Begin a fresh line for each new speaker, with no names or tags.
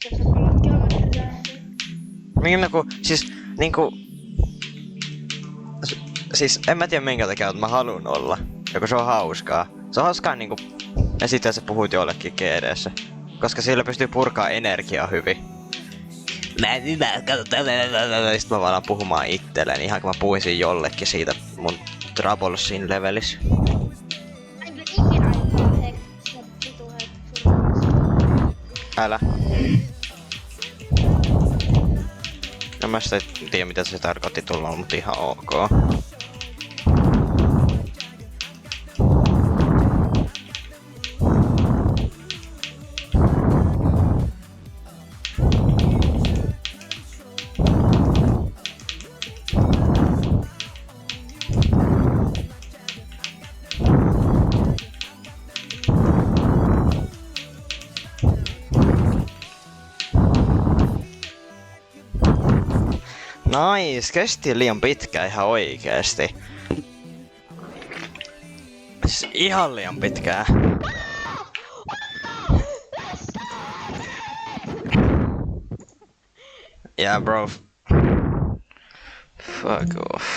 Se sokolaatkin on hyvä.
Niinku... Siis en mä tiedä minkä takia, mutta mä haluun olla. Ja kun se on hauskaa. Se on hauskaa niinku... Ja sitten sä puhuit jollekin GD:ssä. Koska sillä pystyy purkaa energiaa hyvin. Sitten mä vaan alan puhumaan itselleni, ihan kun mä puhuisin jollekin siitä mun Troubleshin levelissä.
Enpä ikinä aikaa se vitu surmassa.
Älä. No mä sitä tiedä mitä se tarkoitti tulla, mutta ihan ok. Nice, kesti liian pitkään ihan oikeesti. Siis ihan liian pitkään. Yeah bro. Fuck off.